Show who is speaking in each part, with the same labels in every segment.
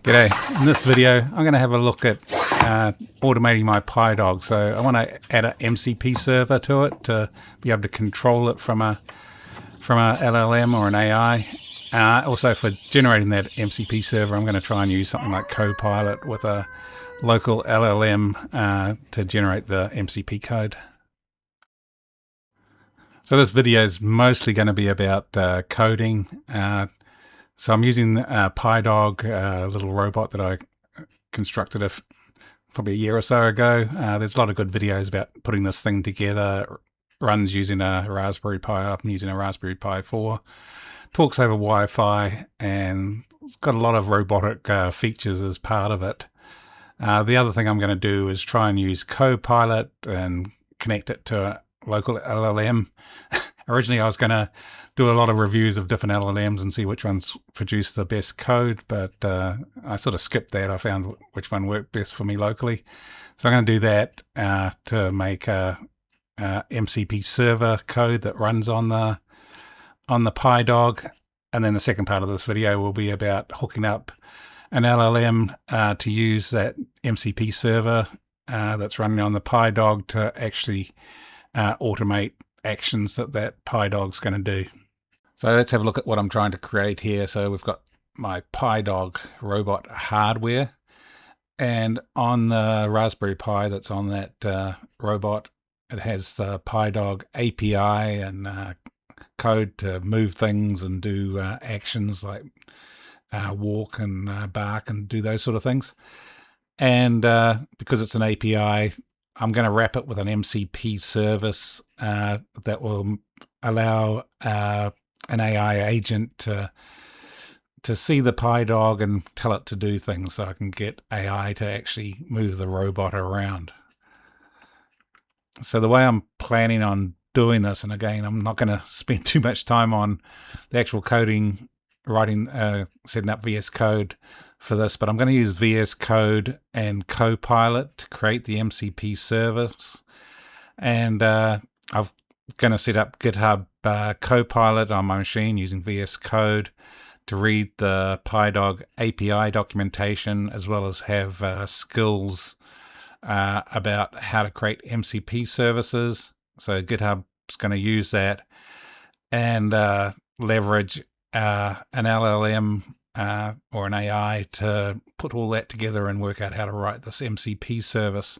Speaker 1: G'day. In this video, I'm going to have a look at automating my Pidog. So I want to add an MCP server to it to be able to control it from a LLM or an AI. Also, for generating that MCP server, I'm going to try and use something like Copilot with a local LLM to generate the MCP code. So this video is mostly going to be about coding. So I'm using Pidog, a little robot that I constructed probably a year or so ago. There's a lot of good videos about putting this thing together. Runs using a Raspberry Pi. I'm using a Raspberry Pi 4. Talks over Wi-Fi, and it's got a lot of robotic features as part of it. The other thing I'm going to do is try and use Copilot and connect it to a local LLM. Originally, I was going to do a lot of reviews of different LLMs and see which ones produce the best code, but I sort of skipped that. I found which one worked best for me locally. So I'm going to do that to make a MCP server code that runs on the Pidog. And then the second part of this video will be about hooking up an LLM to use that MCP server that's running on the Pidog to actually automate actions that Pidog's going to do. So let's have a look at what I'm trying to create here. So we've got my Pidog robot hardware, and on the Raspberry Pi that's on that robot, it has the Pidog API and code to move things and do actions like walk and bark and do those sort of things. And because it's an API, I'm going to wrap it with an MCP service that will allow an AI agent to see the Pidog and tell it to do things, so I can get AI to actually move the robot around. So the way I'm planning on doing this, and again, I'm not going to spend too much time on the actual coding, writing, setting up VSCode for this, but I'm going to use VSCode and Copilot to create the MCP service. And I'm going to set up Github Copilot on my machine using VSCode to read the Pidog API documentation, as well as have skills about how to create MCP services. So GitHub's going to use that and leverage an LLM or an AI to put all that together and work out how to write this MCP service.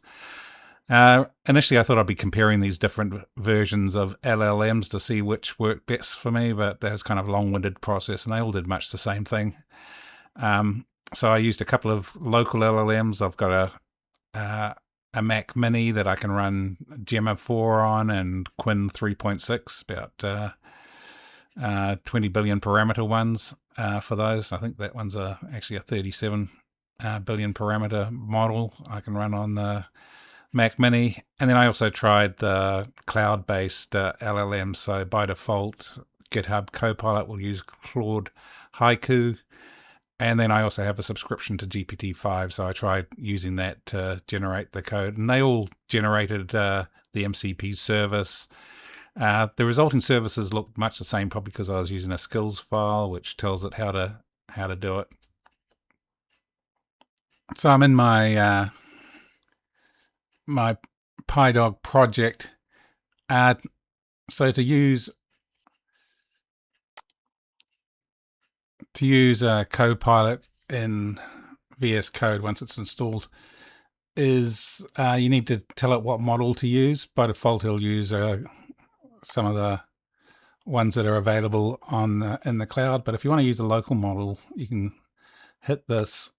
Speaker 1: Initially, I thought I'd be comparing these different versions of LLMs to see which worked best for me, but that was kind of a long-winded process, and they all did much the same thing. So I used a couple of local LLMs. I've got a Mac Mini that I can run Gemma 4 on, and Quinn 3.6, about 20 billion parameter ones for those. I think that one's actually a 37 billion parameter model I can run on the Mac Mini. And then I also tried the cloud-based LLM. So by default, GitHub Copilot will use Claude Haiku. And then I also have a subscription to GPT-5. So I tried using that to generate the code. And they all generated the MCP service. The resulting services look much the same, probably because I was using a skills file, which tells it how to do it. So I'm in my my Pidog project. So to use Copilot in VSCode once it's installed is you need to tell it what model to use. By default, it'll use some of the ones that are available in the cloud. But if you want to use a local model, you can hit this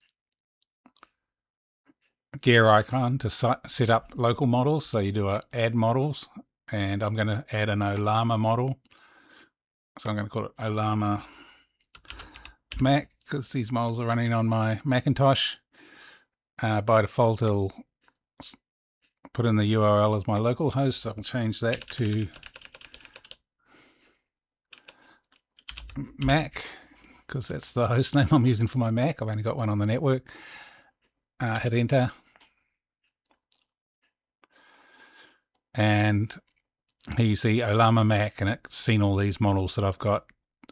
Speaker 1: gear icon to set up local models. So you do add models, and I'm going to add an Ollama model. So I'm going to call it Ollama Mac, because these models are running on my Macintosh. By default, it'll put in the URL as my local host. So I'll change that to Mac, because that's the host name I'm using for my Mac. I've only got one on the network. Hit enter. And here you see Ollama Mac, and it's seen all these models that I've got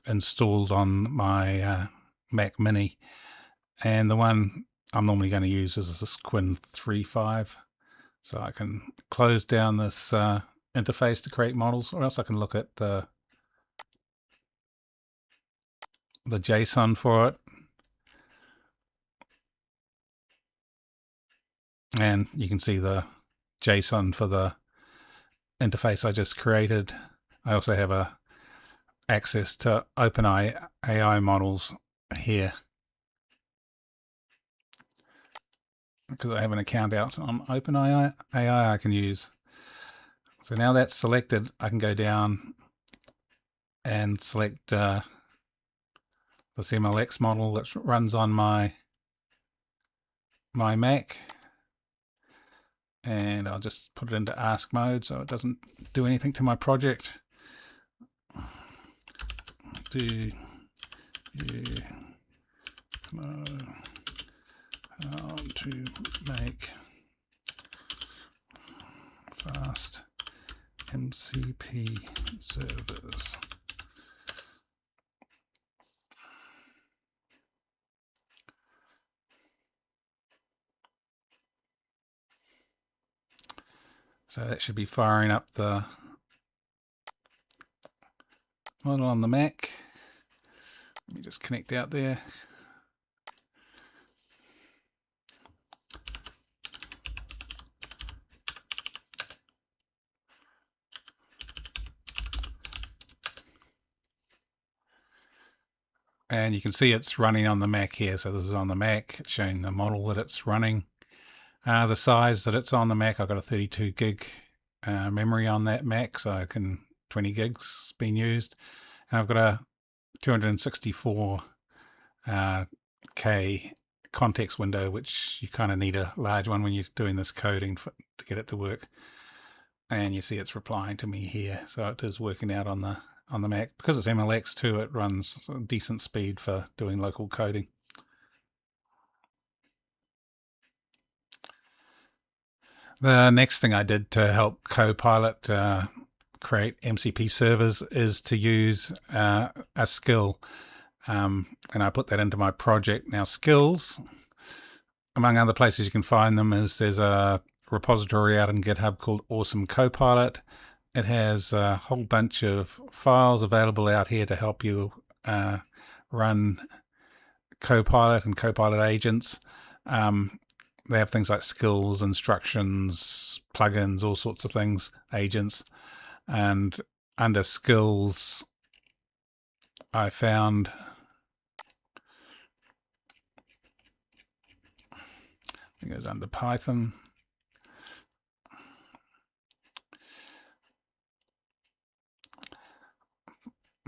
Speaker 1: installed on my Mac Mini. And the one I'm normally going to use is this Quinn35. So I can close down this interface to create models, or else I can look at the JSON for it. And you can see the JSON for the interface I just created. I also have access to OpenAI AI models here because I have an account out on OpenAI AI I can use. So now that's selected, I can go down and select the MLX model that runs on my Mac, and I'll just put it into ask mode so it doesn't do anything to my project. Do you know how to make fast MCP servers? So that should be firing up the model on the Mac. Let me just connect out there. And you can see it's running on the Mac here. So this is on the Mac. It's showing the model that it's running. The size that it's on the Mac, I've got a 32 gig memory on that Mac, so I can 20 gigs being used. And I've got a 264 K context window, which you kind of need a large one when you're doing this coding to get it to work. And you see it's replying to me here, so it is working out on the Mac. Because it's MLX too, it runs a decent speed for doing local coding. The next thing I did to help Copilot create MCP servers is to use a skill, and I put that into my project. Now, skills, among other places you can find them, is there's a repository out in GitHub called Awesome Copilot. It has a whole bunch of files available out here to help you run Copilot and Copilot agents. They have things like skills, instructions, plugins, all sorts of things, agents. And under skills, I found it goes under Python.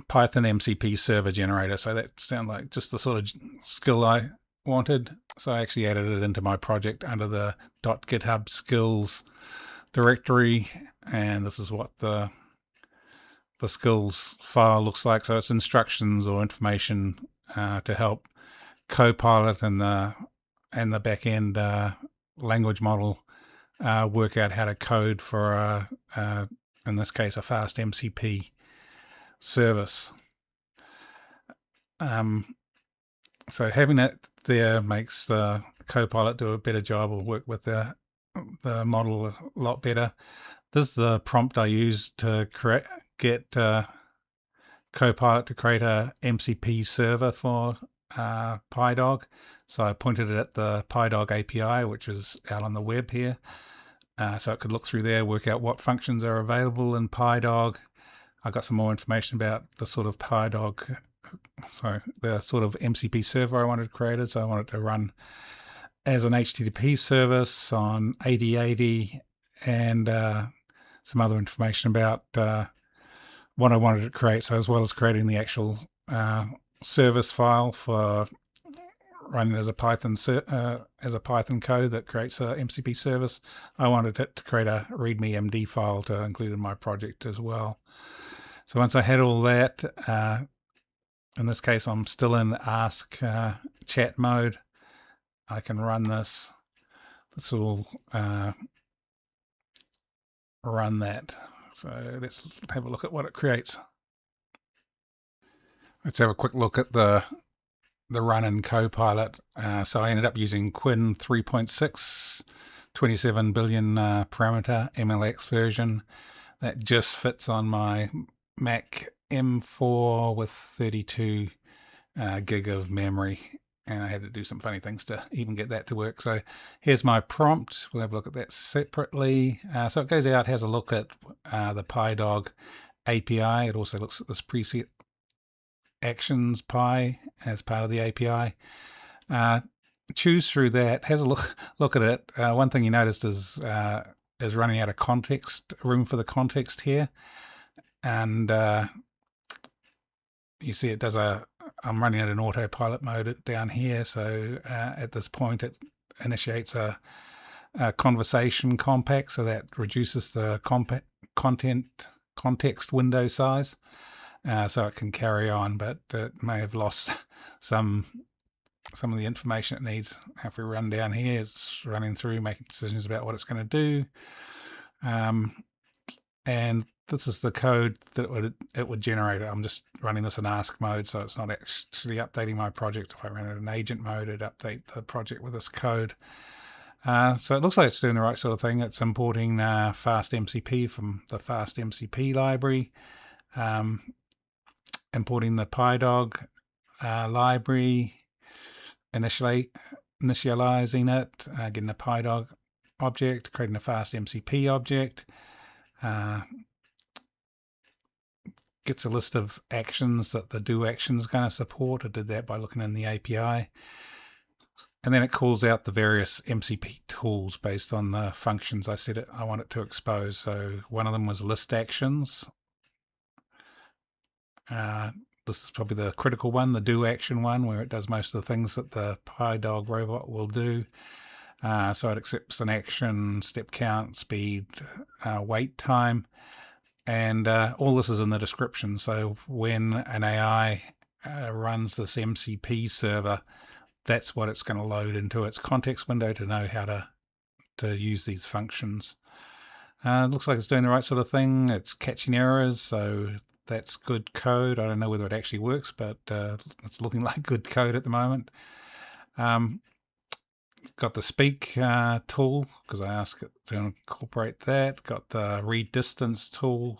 Speaker 1: Python MCP server generator. So that sounded like just the sort of skill I wanted. So I actually added it into my project under the .github skills directory, and this is what the skills file looks like. So it's instructions or information to help Copilot and the backend language model work out how to code for in this case a fast MCP service. So having that there makes the Copilot do a better job or work with the model a lot better. This is the prompt I used to get Copilot to create a MCP server for Pidog. So I pointed it at the Pidog API, which is out on the web here. So it could look through there, work out what functions are available in Pidog. I got some more information about the sort of Pidog, the sort of MCP server I wanted created. So I wanted to run as an HTTP service on 8080, and some other information about what I wanted to create. So as well as creating the actual service file for running as a Python code that creates a MCP service, I wanted it to create a README MD file to include in my project as well. So once I had all that, in this case I'm still in ask chat mode, I can run this. This will run that. So let's have a look at what it creates. Let's have a quick look at the run in Copilot. So I ended up using Quinn 3.6, 27 billion parameter MLX version. That just fits on my Mac M4 with 32 gig of memory. And I had to do some funny things to even get that to work. So here's my prompt. We'll have a look at that separately. So it goes out, has a look at the Pidog API. It also looks at this preset actions py as part of the API. Choose through that, has a look at it. One thing you noticed is running out of context, room for the context here. And you see it does I'm running it in autopilot mode down here. So at this point, it initiates a conversation compact. So that reduces the context window size. So it can carry on, but it may have lost some of the information it needs. If we run down here, it's running through, making decisions about what it's going to do. And this is the code that it would generate. I'm just running this in ask mode, so it's not actually updating my project. If I ran it in agent mode, it'd update the project with this code. So it looks like it's doing the right sort of thing. It's importing fastMCP from the fastMCP library, importing the Pidog library, initializing it, getting the Pidog object, creating a fastMCP object, gets a list of actions that the do action is going to support. I did that by looking in the API. And then it calls out the various MCP tools based on the functions I said I want it to expose. So one of them was list actions. This is probably the critical one, the do action one, where it does most of the things that the Pidog robot will do. So it accepts an action, step count, speed, wait time, and all this is in the description. So when an AI runs this MCP server, that's what it's going to load into its context window to know how to use these functions. It looks like it's doing the right sort of thing. It's catching errors, so that's good code. I don't know whether it actually works, but it's looking like good code at the moment. Got the speak tool, because I asked it to incorporate that. Got the read distance tool,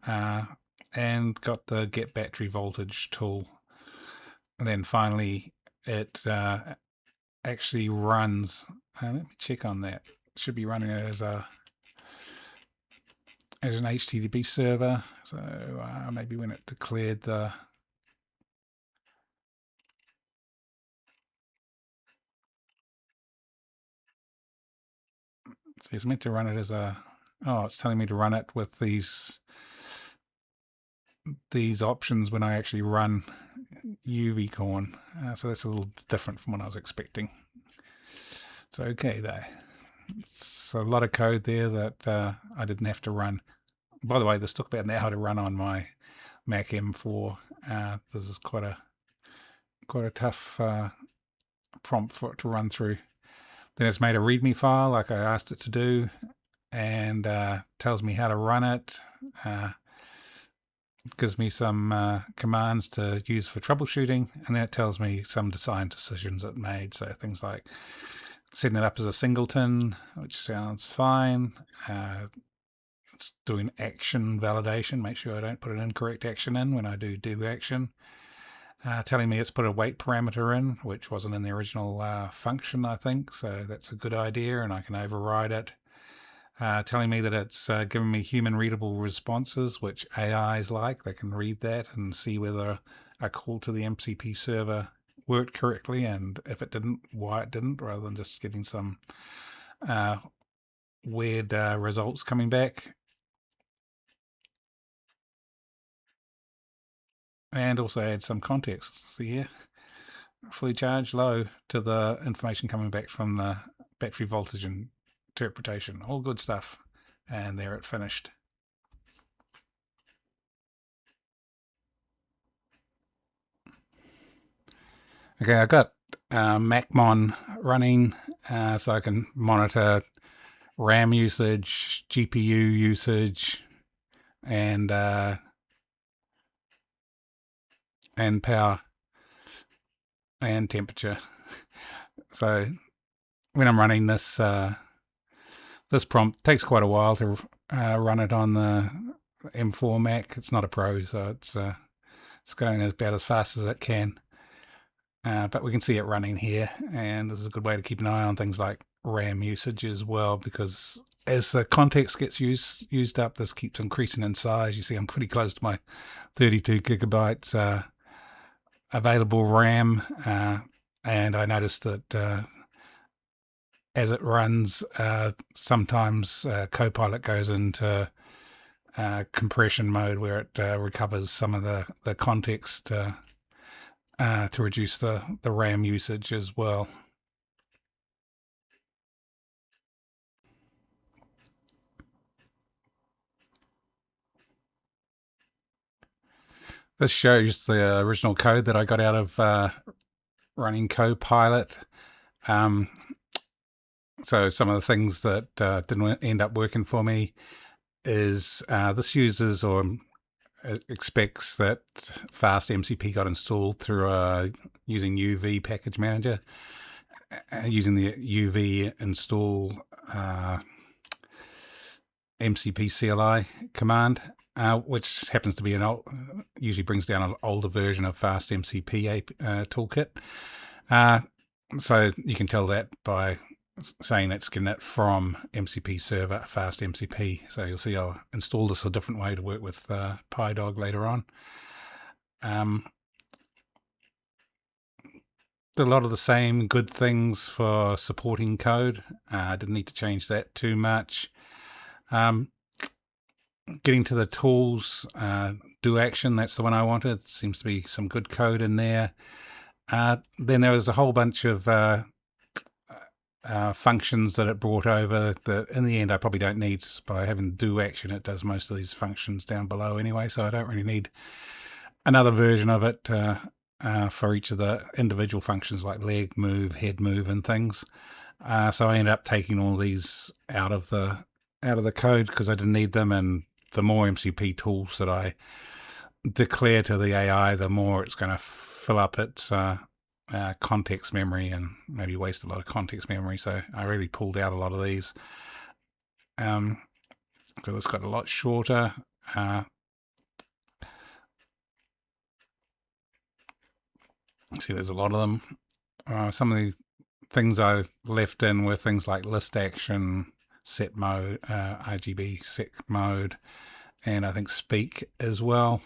Speaker 1: and got the get battery voltage tool. And then finally, it actually runs. Let me check on that. It should be running it as an HTTP server. So maybe when it declared the so it's meant to run it as it's telling me to run it with these options when I actually run UVcorn. So that's a little different from what I was expecting. It's okay though. It's a lot of code there that I didn't have to run. By the way, this took about an hour to run on my Mac M4. This is quite a tough prompt for it to run through. Then it's made a README file like I asked it to do, and tells me how to run it. Gives me some commands to use for troubleshooting, and then it tells me some design decisions it made. So things like setting it up as a singleton, which sounds fine. It's doing action validation, make sure I don't put an incorrect action in when I do action. Telling me it's put a wait parameter in, which wasn't in the original function, I think, so that's a good idea, and I can override it. Telling me that it's giving me human readable responses, which AIs like. They can read that and see whether a call to the MCP server worked correctly, and if it didn't, why it didn't, rather than just getting some weird results coming back. And also add some context. See here, fully charged, low, to the information coming back from the battery voltage interpretation. All good stuff. And there it finished. Okay, I got MacMon running, so I can monitor RAM usage, GPU usage, and power. and temperature. So when I'm running this this prompt, it takes quite a while to run it on the M4 Mac. It's not a Pro, so it's going about as fast as it can. But we can see it running here, and this is a good way to keep an eye on things like RAM usage as well, because as the context gets used up, this keeps increasing in size. You see I'm pretty close to my 32 gigabytes available RAM, and I noticed that as it runs, sometimes Copilot goes into compression mode, where it recovers some of the context to reduce the RAM usage as well. This shows the original code that I got out of running Copilot. So some of the things that didn't end up working for me is this uses or expects that fastMCP got installed through using UV package manager, using the UV install MCP CLI command, which happens to be usually brings down an older version of fastMCP toolkit. So you can tell that by saying it's getting it from MCP server fastMCP. So you'll see I'll install this a different way to work with Pidog later on. Did a lot of the same good things for supporting code. I didn't need to change that too much. Getting to the tools, do action, that's the one I wanted. Seems to be some good code in there. Then there was a whole bunch of functions that it brought over that in the end I probably don't need. By having do action, it does most of these functions down below anyway, so I don't really need another version of it for each of the individual functions like leg move, head move, and things. So I ended up taking all these out of the code because I didn't need them, and the more MCP tools that I declare to the AI, the more it's going to fill up its context memory and maybe waste a lot of context memory. So I really pulled out a lot of these. So it's got a lot shorter. See, there's a lot of them. Some of the things I left in were things like list action, set mode, RGB set mode, and I think speak as well.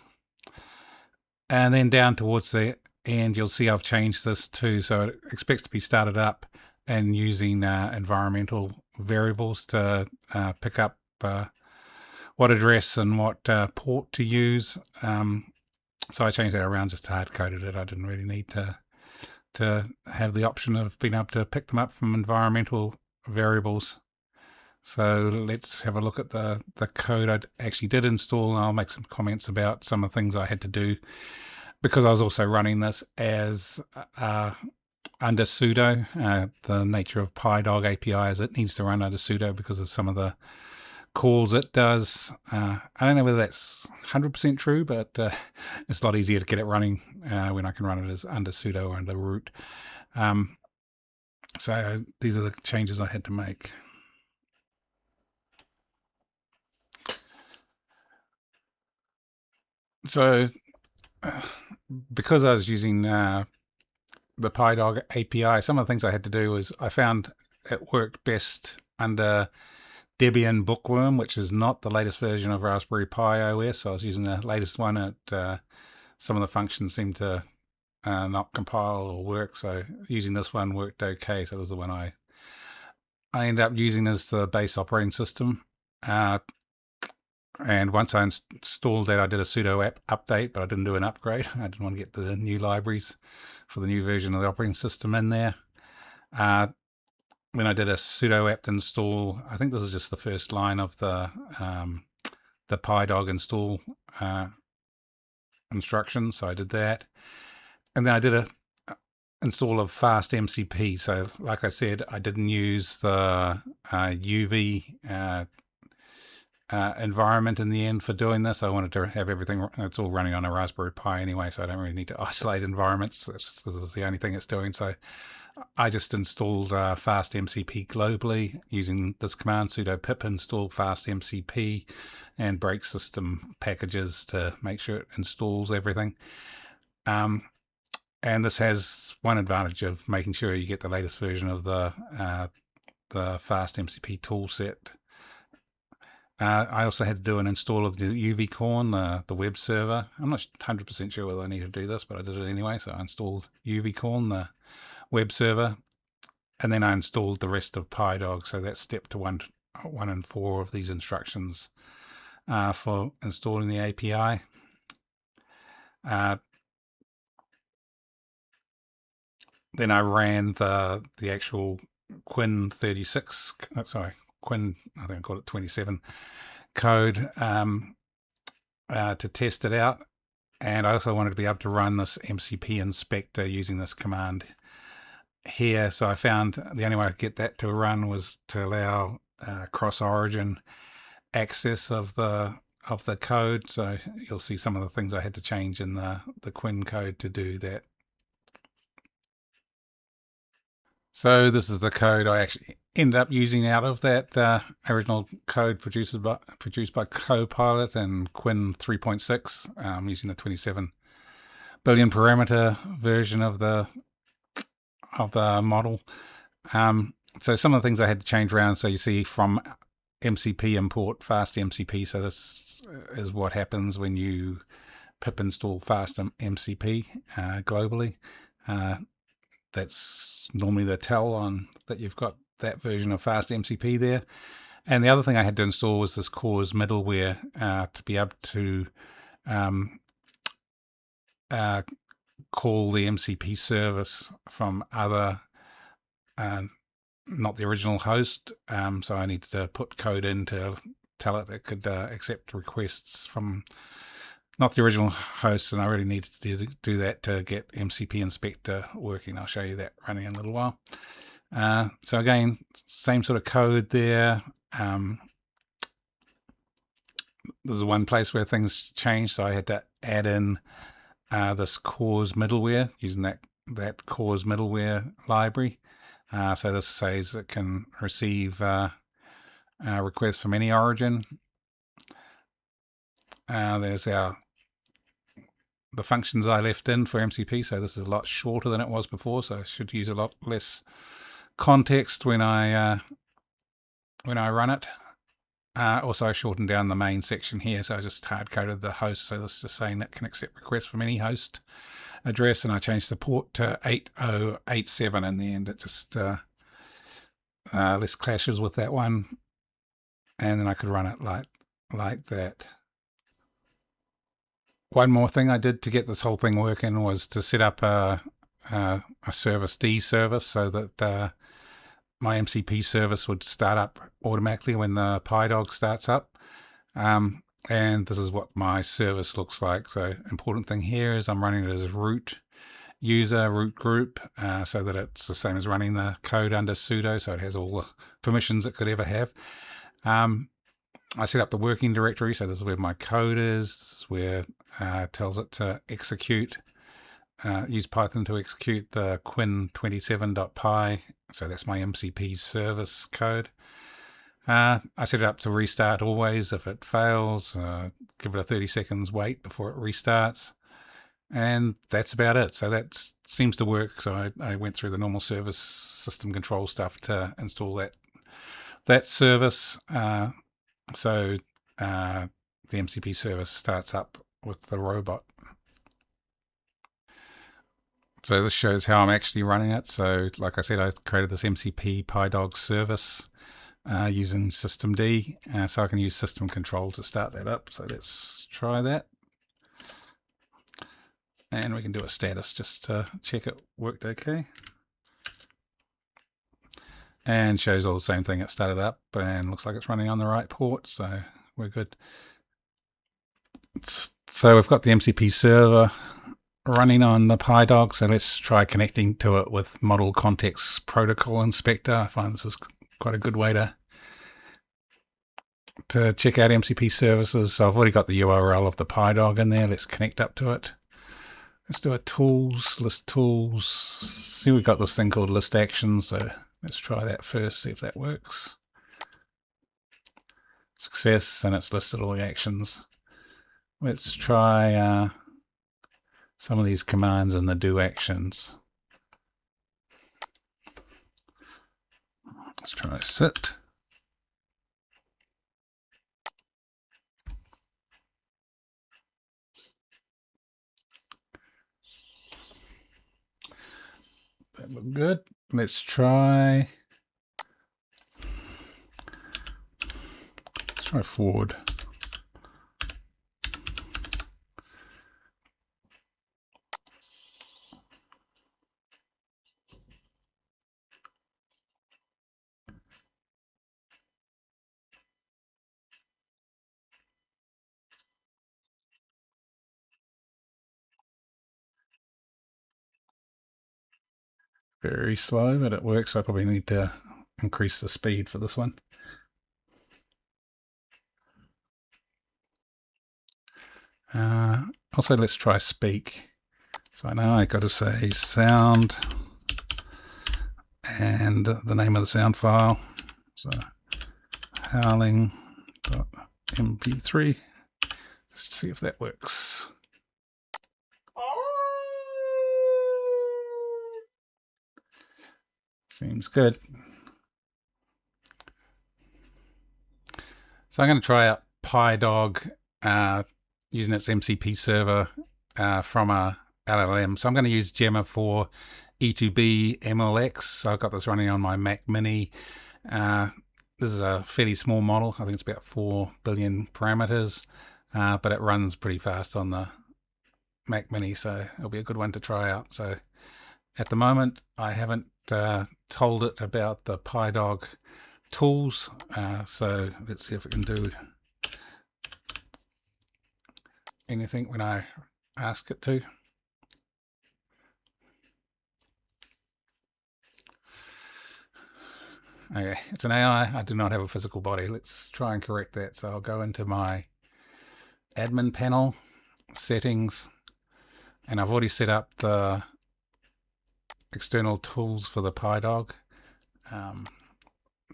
Speaker 1: And then down towards the end, you'll see I've changed this too. So it expects to be started up and using environmental variables to pick up what address and what port to use. So I changed that around, just hard-coded it. I didn't really need to have the option of being able to pick them up from environmental variables. So let's have a look at the code I actually did install, and I'll make some comments about some of the things I had to do because I was also running this as under sudo. The nature of Pidog API is it needs to run under sudo because of some of the calls it does. I don't know whether that's 100% true, but it's a lot easier to get it running when I can run it as under sudo or under root. So these are the changes I had to make. So because I was using the Pidog API, some of the things I had to do was I found it worked best under Debian Bookworm, which is not the latest version of Raspberry Pi OS. So I was using the latest one. Some of the functions seemed to not compile or work, so using this one worked okay. So it was the one I ended up using as the base operating system. And once I installed that, I did a sudo app update, but I didn't do an upgrade. I didn't want to get the new libraries for the new version of the operating system in there. When I did a sudo apt install, I think this is just the first line of the Pidog install instructions. So I did that. And then I did a install of fastMCP. So like I said, I didn't use the UV environment in the end for doing this. I wanted to have everything, it's all running on a Raspberry Pi anyway, so I don't really need to isolate environments. This is the only thing it's doing. So I just installed fastMCP globally using this command, sudo pip install fastMCP, and break system packages to make sure it installs everything. And this has one advantage of making sure you get the latest version of the fastMCP toolset. I also had to do an install of the UVcorn, the web server. I'm not 100% sure whether I need to do this, but I did it anyway. So I installed UVcorn, the web server, and then I installed the rest of Pidog. So that's step to 1 and 4 of these instructions for installing the API. Then I ran the actual Quinn 36, sorry, Quinn, I think I called it 27 code to test it out. And I also wanted to be able to run this MCP Inspector using this command here. So I found the only way I could get that to run was to allow cross-origin access of the code. So you'll see some of the things I had to change in the Quinn code to do that. So this is the code I actually ended up using out of that original code produced by Copilot and Quinn 3.6, using the 27 billion parameter version of the model. So some of the things I had to change around. So you see from MCP import fastMCP. So this is what happens when you pip install fastMCP globally. That's normally the tell on that you've got that version of fastMCP there. And the other thing I had to install was this CORS middleware to be able to call the MCP service from other, not the original host. So I needed to put code in to tell it could accept requests from not the original host, and I really needed to do that to get MCP Inspector working. I'll show you that running in a little while. So again, same sort of code there. There's one place where things changed, so I had to add in this CORS middleware using that CORS middleware library. So this says it can receive requests from any origin. There's the functions I left in for MCP, so this is a lot shorter than it was before, so I should use a lot less context when I run it. Also, I shortened down the main section here, so I just hard-coded the host, so this is just saying that can accept requests from any host address, and I changed the port to 8087 in the end. It just less clashes with that one, and then I could run it like that. One more thing I did to get this whole thing working was to set up a service D service so that my MCP service would start up automatically when the Pidog starts up. And this is what my service looks like. So important thing here is I'm running it as root user, root group, so that it's the same as running the code under sudo, so it has all the permissions it could ever have. I set up the working directory, so this is where my code is. This is where it tells it to execute, use Python to execute the quinn27.py, so that's my MCP service code. I set it up to restart always. If it fails, give it a 30 seconds wait before it restarts. And that's about it. So that seems to work. So I went through the normal service system control stuff to install that service. So the MCP service starts up with the robot. So this shows how I'm actually running it. So like I said, I created this MCP Pidog service using systemd. So I can use system control to start that up. So let's try that. And we can do a status just to check it worked okay. And shows all the same thing. It started up and looks like it's running on the right port, so we're good. So we've got the MCP server running on the Pidog, so let's try connecting to it with Model Context Protocol Inspector. I find this is quite a good way to to check out MCP services. So I've already got the URL of the Pidog in there. Let's connect up to it. Let's do a tools, list tools. See, we've got this thing called list actions. So let's try that first, see if that works. Success, and it's listed all the actions. Let's try some of these commands in the do actions. Let's try sit. That looked good. Let's try forward. Very slow, but it works. I probably need to increase the speed for this one. Also, let's try speak. So now I got to say sound and the name of the sound file. So howling.mp3. Let's see if that works. Seems good. So I'm going to try out Pidog using its MCP server from a LLM. So I'm going to use Gemma for E2B MLX. So I've got this running on my Mac Mini. This is a fairly small model. I think it's about 4 billion parameters, but it runs pretty fast on the Mac Mini, so it'll be a good one to try out. So at the moment, I haven't told it about the Pidog tools, so let's see if it can do anything when I ask it to. Okay, it's an AI. I do not have a physical body. Let's try and correct that. So I'll go into my admin panel, settings, and I've already set up the external tools for the Pidog.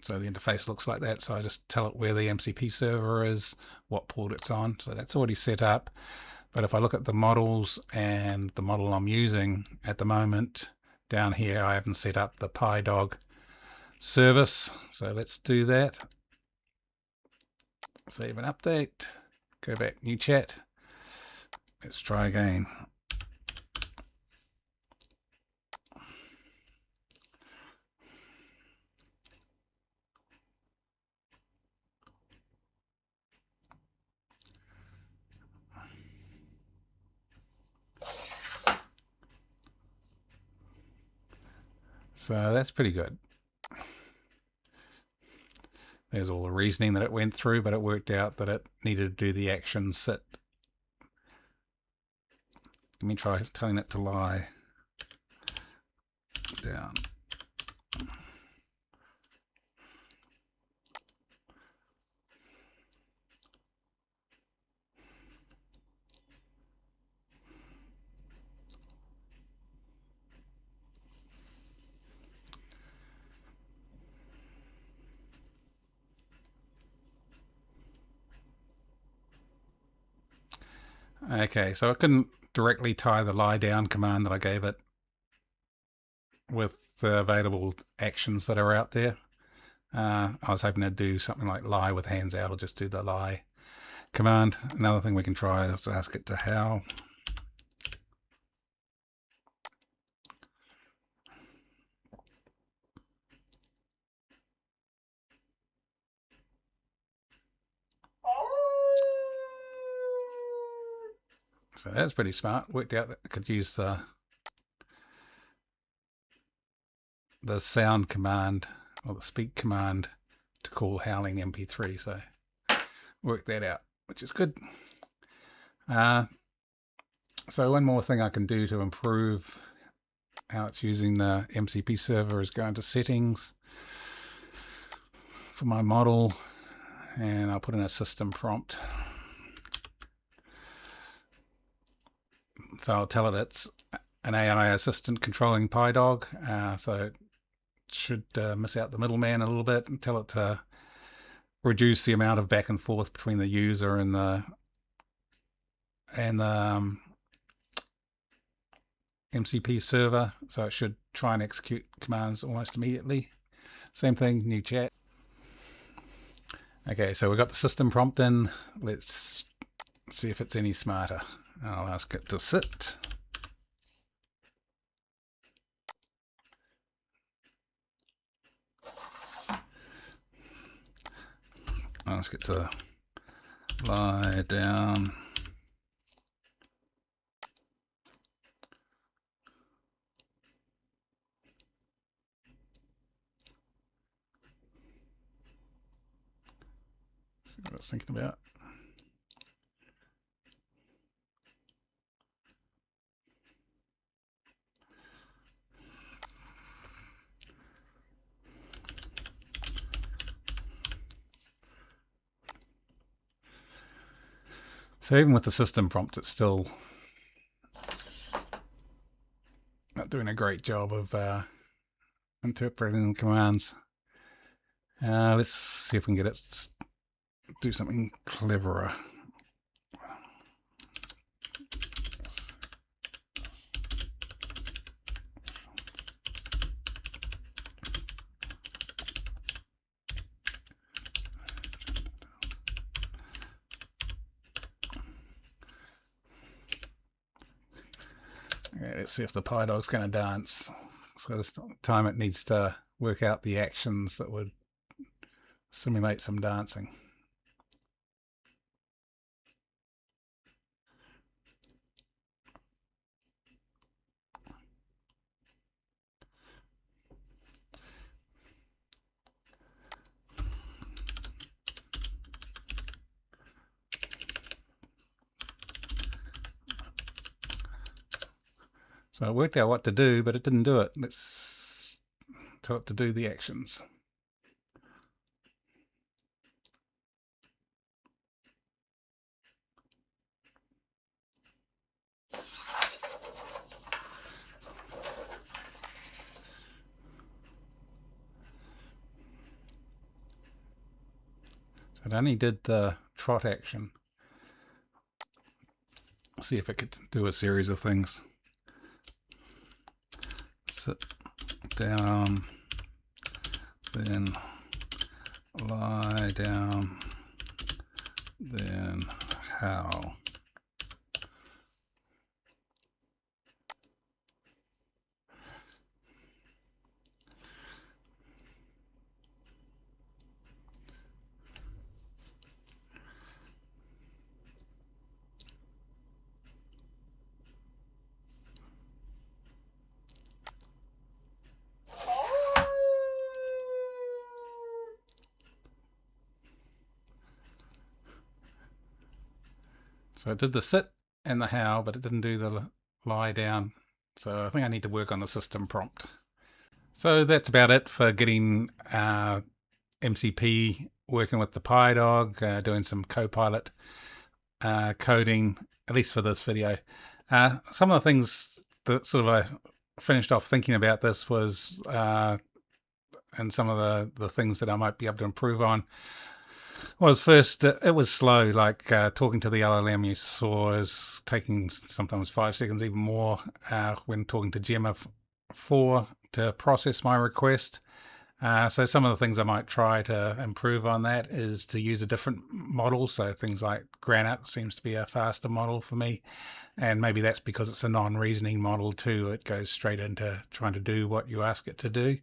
Speaker 1: So the interface looks like that. So I just tell it where the MCP server is, what port it's on. So that's already set up. But if I look at the models and the model I'm using at the moment, down here I haven't set up the Pidog service. So let's do that. Save and update. Go back, new chat. Let's try again. So that's pretty good. There's all the reasoning that it went through, but it worked out that it needed to do the action sit. Let me try telling it to lie down. Okay, so I couldn't directly tie the lie down command that I gave it with the available actions that are out there. I was hoping to do something like lie with hands out, or just do the lie command. Another thing we can try is to ask it to howl. So that's pretty smart. Worked out that I could use the sound command or the speak command to call howling MP3. So worked that out, which is good. So one more thing I can do to improve how it's using the MCP server is go into settings for my model and I'll put in a system prompt. So I'll tell it it's an AI assistant controlling Pidog, so it should miss out the middleman a little bit, and tell it to reduce the amount of back and forth between the user and the MCP server. So it should try and execute commands almost immediately. Same thing, new chat. Okay, so we've got the system prompt in. Let's see if it's any smarter. I'll ask it to sit. I'll ask it to lie down. See what I was thinking about. So even with the system prompt, it's still not doing a great job of interpreting the commands. Let's see if we can get it to do something cleverer. Okay, let's see if the Pidog's going to dance. So this time it needs to work out the actions that would simulate some dancing. So it worked out what to do, but it didn't do it. Let's tell it to do the actions. So it only did the trot action. See if it could do a series of things. Sit down, then lie down, then howl. So it did the sit and the howl, but it didn't do the lie down. So I think I need to work on the system prompt. So that's about it for getting MCP working with the Pidog, doing some Copilot coding, at least for this video. Some of the things that sort of I finished off thinking about this was, and some of the things that I might be able to improve on, was first, it was slow, like talking to the LLM you saw is taking sometimes 5 seconds, even more, when talking to Gemma 4 to process my request. So some of the things I might try to improve on that is to use a different model. So things like Granite seems to be a faster model for me. And maybe that's because it's a non-reasoning model too. It goes straight into trying to do what you ask it to do.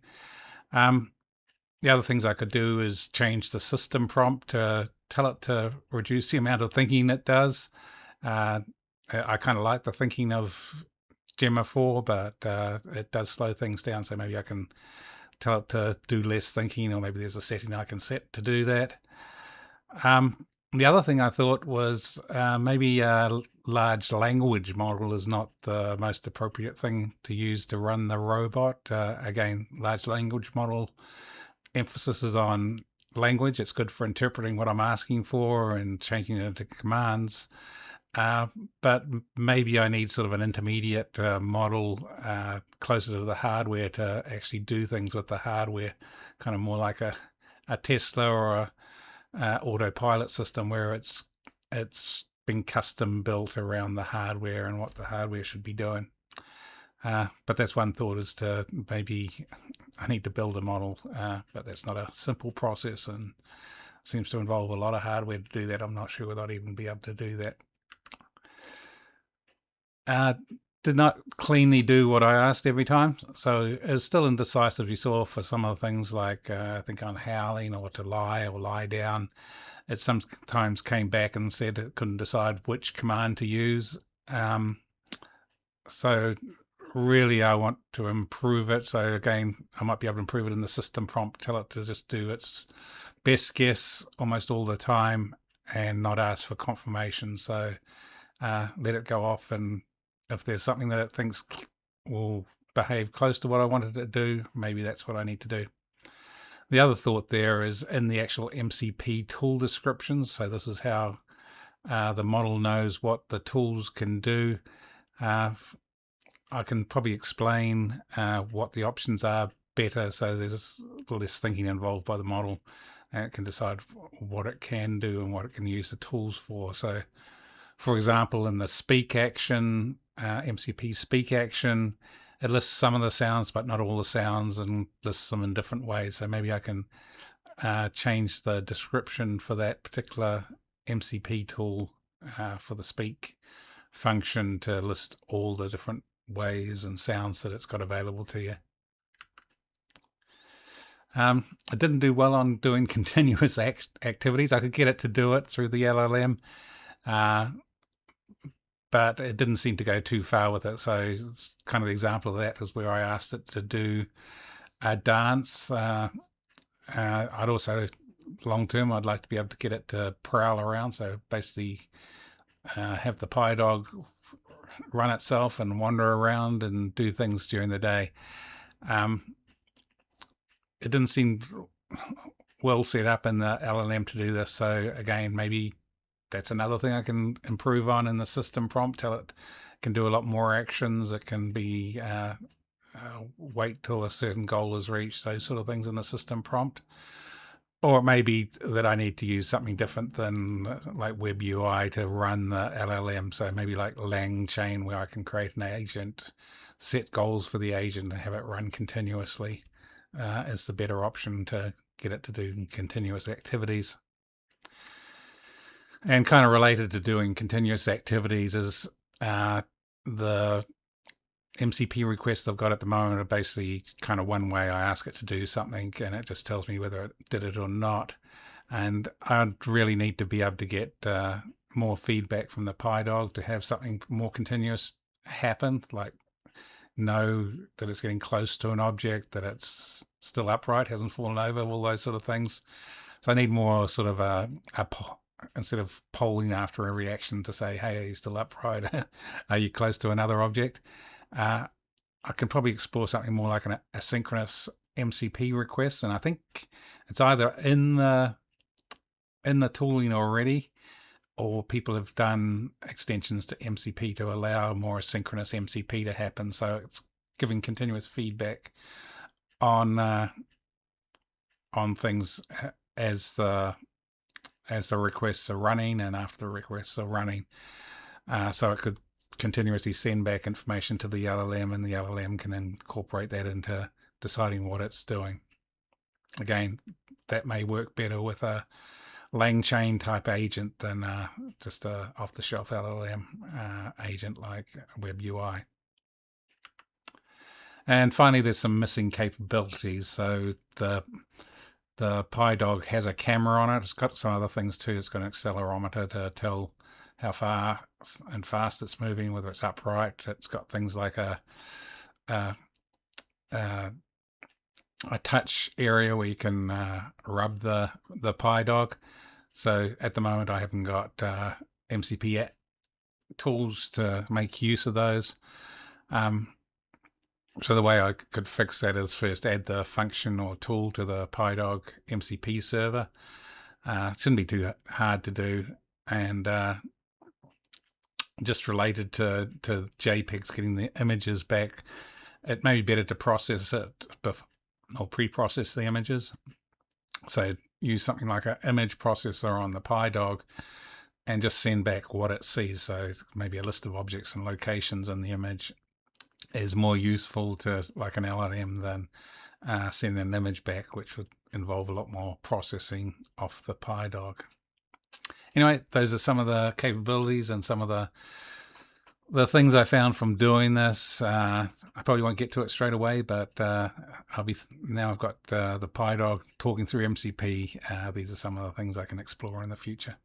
Speaker 1: The other things I could do is change the system prompt to tell it to reduce the amount of thinking it does. I kind of like the thinking of Gemma 4, but it does slow things down. So maybe I can tell it to do less thinking, or maybe there's a setting I can set to do that. The other thing I thought was maybe a large language model is not the most appropriate thing to use to run the robot. Again, large language model emphasis is on language. It's good for interpreting what I'm asking for and changing it into commands. But maybe I need sort of an intermediate model closer to the hardware to actually do things with the hardware, kind of more like a Tesla or a autopilot system where it's been custom built around the hardware and what the hardware should be doing. But that's one thought, is to maybe I need to build a model, but that's not a simple process and seems to involve a lot of hardware to do that. I'm not sure whether I'd even be able to do that. Did not cleanly do what I asked every time, so it's still indecisive. You saw for some of the things like I think on howling or to lie or lie down, it sometimes came back and said it couldn't decide which command to use. So really I want to improve it. So again, I might be able to improve it in the system prompt, tell it to just do its best guess almost all the time and not ask for confirmation. So let it go off, and if there's something that it thinks will behave close to what I wanted it to do, maybe that's what I need to do. The other thought there is in the actual MCP tool descriptions. So this is how the model knows what the tools can do. I can probably explain what the options are better, so there's less thinking involved by the model, and it can decide what it can do and what it can use the tools for. So for example, in the speak action, MCP speak action, it lists some of the sounds but not all the sounds, and lists them in different ways. So maybe I can change the description for that particular MCP tool for the speak function to list all the different ways and sounds that it's got available to you. I didn't do well on doing continuous activities. I could get it to do it through the LLM, but it didn't seem to go too far with it. So kind of the example of that is where I asked it to do a dance. I'd also, long term, I'd like to be able to get it to prowl around. So basically have the Pidog run itself and wander around and do things during the day. It didn't seem well set up in the LLM to do this. So again, maybe that's another thing I can improve on in the system prompt. Tell it can do a lot more actions. It can be wait till a certain goal is reached, those sort of things in the system prompt. Or it may be that I need to use something different than like webui to run the LLM. So maybe like LangChain, where I can create an agent, set goals for the agent and have it run continuously is the better option to get it to do continuous activities. And kind of related to doing continuous activities is the MCP requests I've got at the moment are basically kind of one way. I ask it to do something and it just tells me whether it did it or not. And I'd really need to be able to get more feedback from the Pidog to have something more continuous happen, like know that it's getting close to an object, that it's still upright, hasn't fallen over, all those sort of things. So I need more sort of instead of polling after a reaction to say, hey, are you still upright? Are you close to another object? I can probably explore something more like an asynchronous MCP request, and I think it's either in the tooling already, or people have done extensions to MCP to allow more asynchronous MCP to happen. So it's giving continuous feedback on things as the requests are running and after the requests are running. So it could continuously send back information to the LLM, and the LLM can incorporate that into deciding what it's doing. Again, that may work better with a LangChain type agent than just a off-the-shelf LLM agent like webui. And finally, there's some missing capabilities. So the Pidog has a camera on it. It's got some other things too. It's got an accelerometer to tell how far and fast it's moving, whether it's upright. It's got things like a touch area where you can rub the Pidog. So at the moment I haven't got MCP tools to make use of those. So the way I could fix that is first add the function or tool to the Pidog MCP server. It shouldn't be too hard to do, and just related to JPEGs, getting the images back, it may be better to process it or pre-process the images. So use something like an image processor on the Pidog and just send back what it sees. So maybe a list of objects and locations in the image is more useful to like an LLM than send an image back, which would involve a lot more processing off the Pidog. Anyway, those are some of the capabilities and some of the things I found from doing this. I probably won't get to it straight away, but now I've got the Pidog talking through MCP. These are some of the things I can explore in the future.